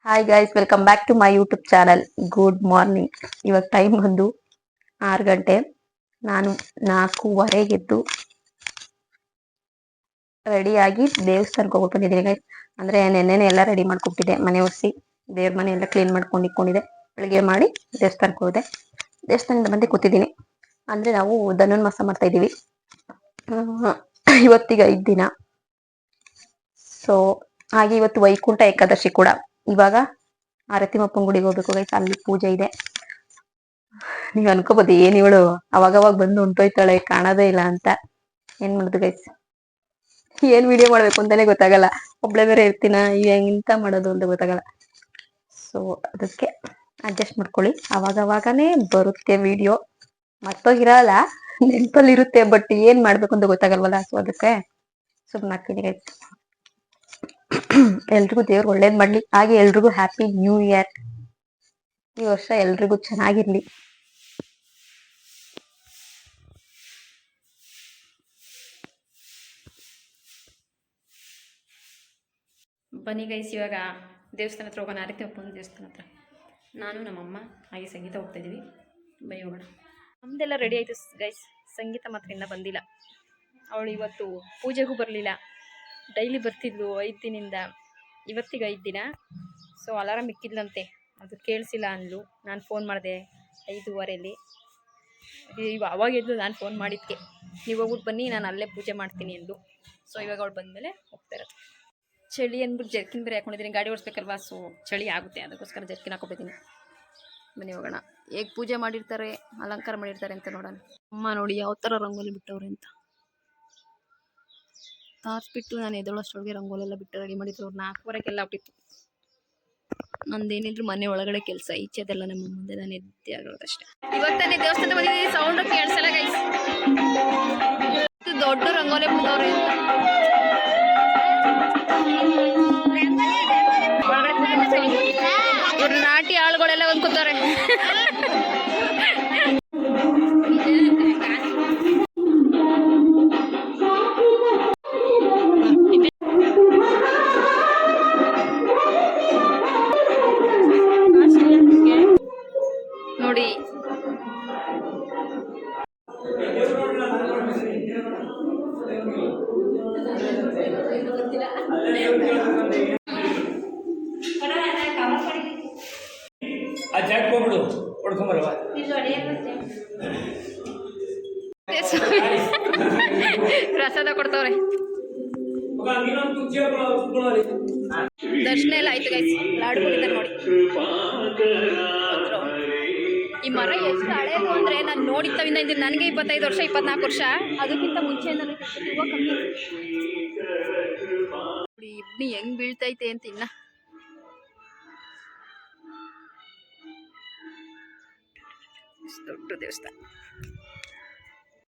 Hi guys, welcome back to my YouTube channel. Good morning. ಇವಾಗ time ಬಂದು 6 ಗಂಟೆ. ನಾನು 4:15 ಎದ್ದು ರೆಡಿಯಾಗಿ ದೇವಸ್ಥಾನಕ್ಕೆ ಹೋಗ್ಬಿಟ್ಟು ಬಂದಿದ್ದೀನಿ ಗೈಸ್. ಅಂದರೆ ನೆನ್ನೆನೇ ಎಲ್ಲ ರೆಡಿ ಮಾಡ್ಕೊಟ್ಟಿದ್ದೆ. ಮನೆ ಒರೆಸಿ ದೇವ್ರ ಮನೆ ಎಲ್ಲ ಕ್ಲೀನ್ ಮಾಡ್ಕೊಂಡು ಇಟ್ಕೊಂಡಿದ್ದೆ. ಬೆಳಿಗ್ಗೆ ಮಾಡಿ ದೇವಸ್ಥಾನಕ್ಕೆ ಹೋದೆ. ದೇವಸ್ಥಾನದಿಂದ ಬಂದು ಕೂತಿದ್ದೀನಿ. ಅಂದರೆ ನಾವು ಧನುನ್ ಮಾಸ ಮಾಡ್ತಾ ಇದ್ದೀವಿ. ಇವತ್ತಿಗೆ 5 ದಿನ. ಸೊ ಹಾಗೆ ಇವತ್ತು ವೈಕುಂಠ ಏಕಾದಶಿ ಕೂಡ. ಇವಾಗ ಆರತಿಮಪ್ಪನ ಗುಡಿಗೆ ಹೋಗ್ಬೇಕು ಗೈಸ್. ಅಲ್ಲಿ ಪೂಜೆ ಇದೆ. ನೀವ್ ಅನ್ಕೋಬಹುದು ಏನ್ ಇವಳು ಅವಾಗವಾಗ ಬಂದು ಹೊಂಟೋಯ್ತಾಳೆ, ಕಾಣೋದೇ ಇಲ್ಲ ಅಂತ. ಏನ್ ಮಾಡುದು ಗೈಸ್, ಏನ್ ವಿಡಿಯೋ ಮಾಡ್ಬೇಕು ಅಂತಾನೆ ಗೊತ್ತಾಗಲ್ಲ. ಒಬ್ಳೆ ಬೇರೆ ಇರ್ತೀನ, ಎಂತ ಮಾಡೋದು ಅಂತ ಗೊತ್ತಾಗಲ್ಲ. ಸೊ ಅದಕ್ಕೆ ಅಡ್ಜಸ್ಟ್ ಮಾಡ್ಕೊಳ್ಳಿ. ಅವಾಗವಾಗನೇ ಬರುತ್ತೆ ವಿಡಿಯೋ, ಮರ್ತೋಗಿರಲ್ಲ, ನೆನಪಲ್ಲಿ ಇರುತ್ತೆ. ಬಟ್ ಏನ್ ಮಾಡ್ಬೇಕು ಅಂತ ಗೊತ್ತಾಗಲ್ವಲ್ಲ. ಸೊ ಅದಕ್ಕೆ ಸುಮ್ಮನೆ ಹಾಕಿದೀನಿ ಗೈಸ್. ಎಲ್ರಿಗೂ ದೇವ್ರು ಒಳ್ಳೇದ್ ಮಾಡ್ಲಿ. ಹಾಗೆ ಎಲ್ರಿಗೂ ಹ್ಯಾಪಿ ನ್ಯೂ ಇಯರ್. ಈ ವರ್ಷ ಎಲ್ರಿಗೂ ಚೆನ್ನಾಗಿರ್ಲಿ. ಬನ್ನಿ ಗೈಸ್, ಇವಾಗ ದೇವಸ್ಥಾನ ಹತ್ರ ಹೋಗೋಣ. ಆರತಿ ಅಪ್ಪನ ದೇವಸ್ಥಾನ ಹತ್ರ ನಾನು ನಮ್ಮಮ್ಮ ಹಾಗೆ ಸಂಗೀತ ಹೋಗ್ತಾಯಿದ್ದೀವಿ. ಬನ್ನಿ ಹೋಗೋಣ. ನಮ್ದೆಲ್ಲ ರೆಡಿ ಆಯಿತು ಗೈಸ್. ಸಂಗೀತ ಮಾತ್ರ ಇನ್ನೂ ಬಂದಿಲ್ಲ. ಅವಳು ಇವತ್ತು ಪೂಜೆಗೂ ಬರಲಿಲ್ಲ. ಡೈಲಿ ಬರ್ತಿದ್ಲು 5 ದಿನದಿಂದ. ಇವತ್ತಿಗೆ 5 ದಿನ. ಸೊ ಅಲಾರಾಮ್ ಇಕ್ಕಿದ್ಲಂತೆ, ಅದು ಕೇಳಿಸಿಲ್ಲ ಅಂದ್ಲು. ನಾನು ಫೋನ್ ಮಾಡಿದೆ 5:15. ಅವಾಗ ಎದ್ದು ನಾನು ಫೋನ್ ಮಾಡಿದ್ದಕ್ಕೆ ನೀವು ಹೋಗ್ಬಿಟ್ಟು ಬನ್ನಿ, ನಾನು ಅಲ್ಲೇ ಪೂಜೆ ಮಾಡ್ತೀನಿ ಅಂದು. ಸೊ ಇವಾಗ ಅವಳು ಬಂದಮೇಲೆ ಹೋಗ್ತಾ ಇರೋದು. ಚಳಿ ಅಂದ್ಬಿಟ್ಟು ಜರ್ಕಿನ್ ಬೇರೆ ಹಾಕೊಂಡಿದ್ದೀನಿ. ಗಾಡಿ ಓಡಿಸ್ಬೇಕಲ್ವಾ, ಸೊ ಚಳಿ ಆಗುತ್ತೆ. ಅದಕ್ಕೋಸ್ಕರ ಜರ್ಕಿನ್ ಹಾಕೊಬಿಟ್ಟಿದ್ದೀನಿ. ಬನ್ನಿ ಹೋಗೋಣ. ಹೇಗೆ ಪೂಜೆ ಮಾಡಿರ್ತಾರೆ, ಅಲಂಕಾರ ಮಾಡಿರ್ತಾರೆ ಅಂತ ನೋಡೋಣ. ಅಮ್ಮ ನೋಡಿ ಯಾವ ಥರ ರಂಗೋಲಿ ಬಿಟ್ಟವ್ರೆ ಅಂತ. ತಾರ್ಸ್ಬಿಟ್ಟು ನಾನು ಎದ್ದೊಳಷ್ಟೊಳಗೆ ರಂಗೋಲೆಲ್ಲ ಬಿಟ್ಟು ರೆಡಿ ಮಾಡಿದ್ರು. 4:15 ಆಗ್ಬಿಟ್ಟಿತ್ತು. ನಂದೇನಿದ್ರು ಮನೆ ಒಳಗಡೆ ಕೆಲಸ, ಈಚೆದೆಲ್ಲ ನಮ್ಮ ಮುಂದೆ ನಾನು ಎದ್ದೆ ಆಗೋದಷ್ಟೇ. ಇವಾಗ ತಾನೇ ದೇವಸ್ಥಾನ ಬಂದಿದ್ದೀನಿ, ಸೌಂಡ್ ಕೇಳಿಸಲ್ಲ ಗೈಸ್. ದೊಡ್ಡ ರಂಗೋಲಿ ಬಿಟ್ಟವ್ರೆ ಅಂತ. ಇವ್ರ ನಾಟಿ ಆಳುಗಳೆಲ್ಲ ಬಂದು ಕೂತಾರೆ. ನೋಡಿ ಪ್ರಸಾದ ಕೊಡ್ತವ್ರೆ. ದರ್ಶನ ಎಲ್ಲ ಆಯ್ತು ಗೈಸ್. ಲಾಡು ಕೊಟ್ಟಿದ್ದಾರೆ ನೋಡಿ. ಈ ಮರ ಎಷ್ಟು ಹಳೇದು ಅಂದರೆ ನಾನು ನೋಡಿತ್ತವಿಂದ ಇದ್ದೀನಿ. ನನಗೆ 25 ವರ್ಷ 24 ವರ್ಷ. ಅದಕ್ಕಿಂತ ಮುಂಚೆಯಿಂದ ಕಮ್ಮಿ. ಇಬ್ನಿ ಹೆಂಗ್ ಬೀಳ್ತೈತೆ ಅಂತ. ಇನ್ನ ದೊಡ್ಡ ದೇವಸ್ಥಾನ.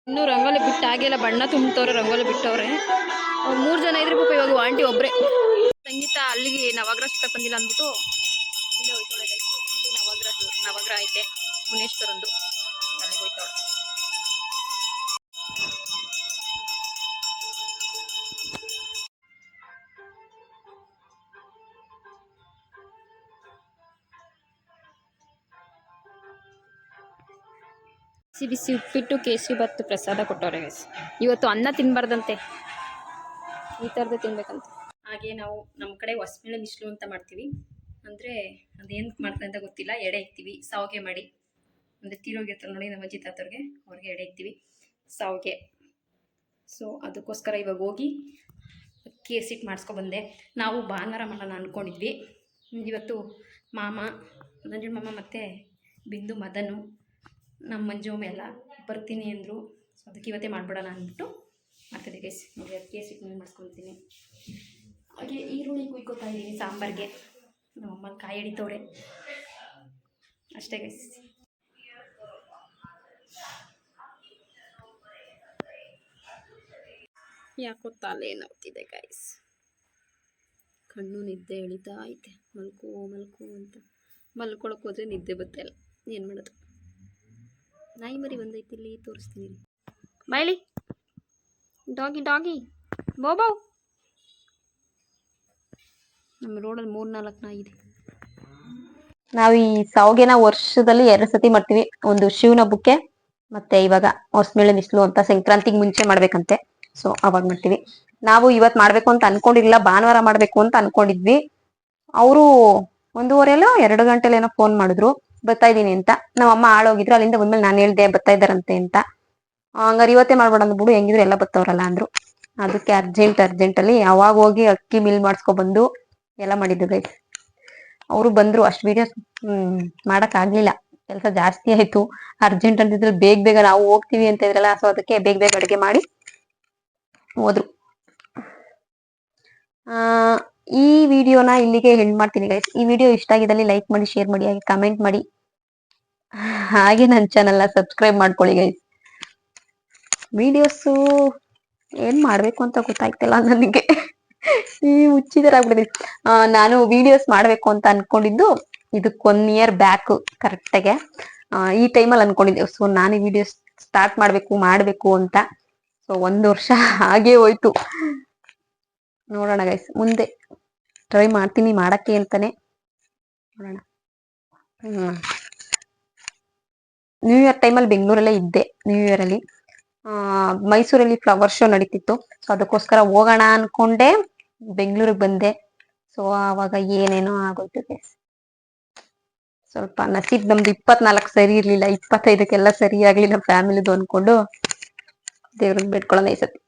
ಇನ್ನೂ ರಂಗೋಲಿ ಬಿಟ್ಟು ಆಗಿಲ್ಲ, ಬಣ್ಣ ತುಂಬ್ತವ್ರೆ, ರಂಗೋಲಿ ಬಿಟ್ಟವ್ರೆ. 3 ಜನ ಇದ್ರೆ ಪಾಪ. ಇವಾಗ ಆಂಟಿ ಒಬ್ಬರೇ. ಸಂಗೀತ ಅಲ್ಲಿಗೆ ನವಗ್ರಹ ಸುತ್ತಕ್ಕೆ ಬಂದಿಲ್ಲ ಅಂದ್ಬಿಟ್ಟು ಇಲ್ಲೇ ಹೋಯ್ತಾಳೆ. ಇದು ನವಗ್ರಹ ಐತೆ ಮುನೇಶ್ವರಂದು, ಅಲ್ಲಿಗೆ ಹೋಯ್ತಾಳೆ. ಬಿಸಿ ಬಿಸಿ ಉಪ್ಪಿಟ್ಟು, ಕೇಸರಿ ಬಾತು ಪ್ರಸಾದ ಕೊಟ್ಟವ್ರೆ ಗೈಸ್. ಇವತ್ತು ಅನ್ನ ತಿನ್ಬಾರ್ದಂತೆ, ಈ ಥರದ್ದು ತಿನ್ಬೇಕಂತ. ಹಾಗೆ ನಾವು ನಮ್ಮ ಕಡೆ ಹೊಸಮೇಳೆ ಮಿಶ್ಲು ಅಂತ ಮಾಡ್ತೀವಿ. ಅಂದರೆ ಅದೇನು ಮಾಡ್ತಾರೆ ಅಂತ ಗೊತ್ತಿಲ್ಲ. ಎಡೆ ಇಕ್ತೀವಿ ಸಾವಿಗೆ ಮಾಡಿ. ಅಂದರೆ ತೀರೋಗಿರ್ತಾರೆ ನೋಡಿ ನಮ್ಮ ಅಜ್ಜಿ ತಾತವ್ರಿಗೆ, ಅವ್ರಿಗೆ ಎಡೆ ಇಕ್ತೀವಿ ಸಾವಿಗೆ. ಸೊ ಅದಕ್ಕೋಸ್ಕರ ಇವಾಗ ಹೋಗಿ ಅಕ್ಕಿ ಹಸಿಟ್ಟು ಮಾಡಿಸ್ಕೊಬಂದೆ. ನಾವು ಭಾನುವಾರ ಮಾಡೋಣ ಅಂದ್ಕೊಂಡಿದ್ವಿ. ಇವತ್ತು ಮಾಮ, ನಂಜುಂಡ ಮಾಮ ಮತ್ತು ಬಿಂದು, ಮದನು, ನಮ್ಮ ಮಂಜುಮ್ಮ ಎಲ್ಲ ಬರ್ತೀನಿ ಅಂದರು. ಸೊ ಅದಕ್ಕೆ ಇವತ್ತೇ ಮಾಡಿಬಿಡೋಣ ಅಂದ್ಬಿಟ್ಟು ಮಾಡ್ತಿದ್ದೆ ಗೈಸ್. ನೋಡಿ ಅಕ್ಕಿ ಹಸಿಟ್ಟು ಮಾಡಿಸ್ಕೊತೀನಿ. ಹಾಗೆ ಈರುಳ್ಳಿ ಕುಯ್ಕೋತಾ ಇದ್ದೀನಿ ಸಾಂಬಾರಿಗೆ. ನಮ್ಮಮ್ಮ ಕಾಯಿ ಹಿಡಿತವ್ರೆ ಅಷ್ಟೇ ಗೈಸ್. ಯಾಕೋ ತಲೆ ನೋವ್ತಿದೆ ಗೈಸ್. ಕಣ್ಣು ನಿದ್ದೆ ಎಳಿತಾ ಐತೆ. ಮಲ್ಕೋ ಅಂತ ಮಲ್ಕೊಳಕ್ಕೆ ಹೋದ್ರೆ ನಿದ್ದೆ ಬತ್ತಲ್ಲ. ಏನು ಮಾಡೋದು. ನಾಯಿ ಮರಿ ಬಂದೈತಿ, ಇಲ್ಲಿ ತೋರಿಸ್ತೀನಿ. ಬಾಯ್ಲಿ ಡಾಗಿ ಬೋಬೋ. ನಮ್ಮ ರೋಡಲ್ಲಿ 3-4 ನಾಯಿ ಇದೆ. ನಾವ್ ಈ ಸಾವ್ಗೆನ ವರ್ಷದಲ್ಲಿ 2 ಸತಿ ಮಾಡ್ತೀವಿ. ಒಂದು ಶಿವನ ಹಬ್ಬಕ್ಕೆ ಮತ್ತೆ ಇವಾಗ ಹೊಸ್ಮೇಳೆ ಬಿಸ್ಲು ಅಂತ ಸಂಕ್ರಾಂತಿಗೆ ಮುಂಚೆ ಮಾಡ್ಬೇಕಂತೆ. ಸೊ ಅವಾಗ್ ಮಾಡ್ತೀವಿ. ನಾವು ಇವತ್ ಮಾಡ್ಬೇಕು ಅಂತ ಅನ್ಕೊಂಡಿರ್ಲಿಲ್ಲ, ಭಾನುವಾರ ಮಾಡ್ಬೇಕು ಅಂತ ಅನ್ಕೊಂಡಿದ್ವಿ. ಅವರು 1:30 2 ಗಂಟೆಲಿ ಏನೋ ಫೋನ್ ಮಾಡಿದ್ರು ಬರ್ತಾ ಇದೀನಿ ಅಂತ. ನಮ್ಮ ಅಮ್ಮ ಆಳೋಗಿದ್ರು, ಅಲ್ಲಿಂದ ಬಂದ್ಮೇಲೆ ನಾನು ಹೇಳ್ದೆ ಬರ್ತಾ ಇದಾರಂತೆ ಅಂತ. ಹಂಗಾರೆ ಇವತ್ತೇ ಮಾಡ್ಬೇಡ ಅಂದ್ ಬಿಡು, ಹೆಂಗಿದ್ರು ಎಲ್ಲ ಬತ್ತವ್ರಲ್ಲ ಅಂದ್ರು. ಅದಕ್ಕೆ ಅರ್ಜೆಂಟ್ ಅಲ್ಲಿ ಅವಾಗ ಹೋಗಿ ಅಕ್ಕಿ ಮಿಲ್ ಮಾಡ್ಸ್ಕೊ ಬಂದು ಎಲ್ಲ ಮಾಡಿದ್ದು ಗೈಸ್. ಅವರು ಬಂದ್ರು, ಅಷ್ಟ್ ವಿಡಿಯೋಸ್ ಮಾಡಕ್ ಆಗ್ಲಿಲ್ಲ, ಕೆಲಸ ಜಾಸ್ತಿ ಆಯ್ತು. ಅರ್ಜೆಂಟ್ ಅಂತಿದ್ರೆ ಬೇಗ ನಾವು ಹೋಗ್ತೀವಿ ಅಂತ ಇದ್ರಲ್ಲ, ಸೊ ಅದಕ್ಕೆ ಬೇಗ ಅಡುಗೆ ಮಾಡಿ ಹೋದ್ರು. ಆ ಈ ವಿಡಿಯೋನ ಇಲ್ಲಿಗೆ ಎಂಡ್ ಮಾಡ್ತೀನಿ ಗೈಸ್. ಈ ವಿಡಿಯೋ ಇಷ್ಟ ಆಗಿದ್ದಲ್ಲಿ ಲೈಕ್ ಮಾಡಿ, ಶೇರ್ ಮಾಡಿ, ಹಾಗೆ ಕಮೆಂಟ್ ಮಾಡಿ, ಹಾಗೆ ನನ್ನ ಚಾನೆಲ್ನ ಸಬ್ಸ್ಕ್ರೈಬ್ ಮಾಡ್ಕೊಳ್ಳಿ ಗೈಸ್. ವಿಡಿಯೋಸು ಏನ್ ಮಾಡ್ಬೇಕು ಅಂತ ಗೊತ್ತಾಯ್ತಲ್ಲ ನನಗೆ. ಈ ಹುಚ್ಚಿದರ ಆಗ್ಬಿಟ್ಟಿದೆ. ನಾನು ವಿಡಿಯೋಸ್ ಮಾಡ್ಬೇಕು ಅಂತ ಅನ್ಕೊಂಡಿದ್ದು ಇದಕ್ 1 ಇಯರ್ ಬ್ಯಾಕ್ ಕರೆಕ್ಟಾಗೆ ಈ ಟೈಮಲ್ಲಿ ಅನ್ಕೊಂಡಿದ್ದೆ. ಸೊ ನಾನು ವಿಡಿಯೋಸ್ ಸ್ಟಾರ್ಟ್ ಮಾಡ್ಬೇಕು ಅಂತ. ಸೊ 1 ವರ್ಷ ಹಾಗೆ ಹೋಯ್ತು. ನೋಡೋಣ ಗೈಸ್, ಮುಂದೆ ಟ್ರೈ ಮಾಡ್ತೀನಿ ಮಾಡಕ್ಕೆ ಅಂತಾನೆ. ನೋಡೋಣ. ನ್ಯೂ ಇಯರ್ ಟೈಮಲ್ಲಿ ಬೆಂಗಳೂರಲ್ಲೇ ಇದ್ದೆ. ನ್ಯೂ ಇಯರ್ ಅಲ್ಲಿ ಮೈಸೂರಲ್ಲಿ ಫ್ಲವರ್ ಶೋ ನಡೀತಿತ್ತು. ಸೊ ಅದಕ್ಕೋಸ್ಕರ ಹೋಗೋಣ ಅನ್ಕೊಂಡೆ ಬೆಂಗಳೂರಿಗೆ ಬಂದೆ. ಸೊ ಆವಾಗ ಏನೇನೋ ಆಗೋಯ್ತು ಗೈಸ್. ಸ್ವಲ್ಪ ನಸೀಬ್ ನಮ್ದು 24 ಸರಿ ಇರ್ಲಿಲ್ಲ, 25ಕ್ಕೆಲ್ಲ ಸರಿ ಆಗ್ಲಿಲ್ಲ ಫ್ಯಾಮಿಲಿದು ಅನ್ಕೊಂಡು ದೇವ್ರನ್ನ ಬೇಡ್ಕೊಳ್ಳೋಣ ಈ ಸತಿ.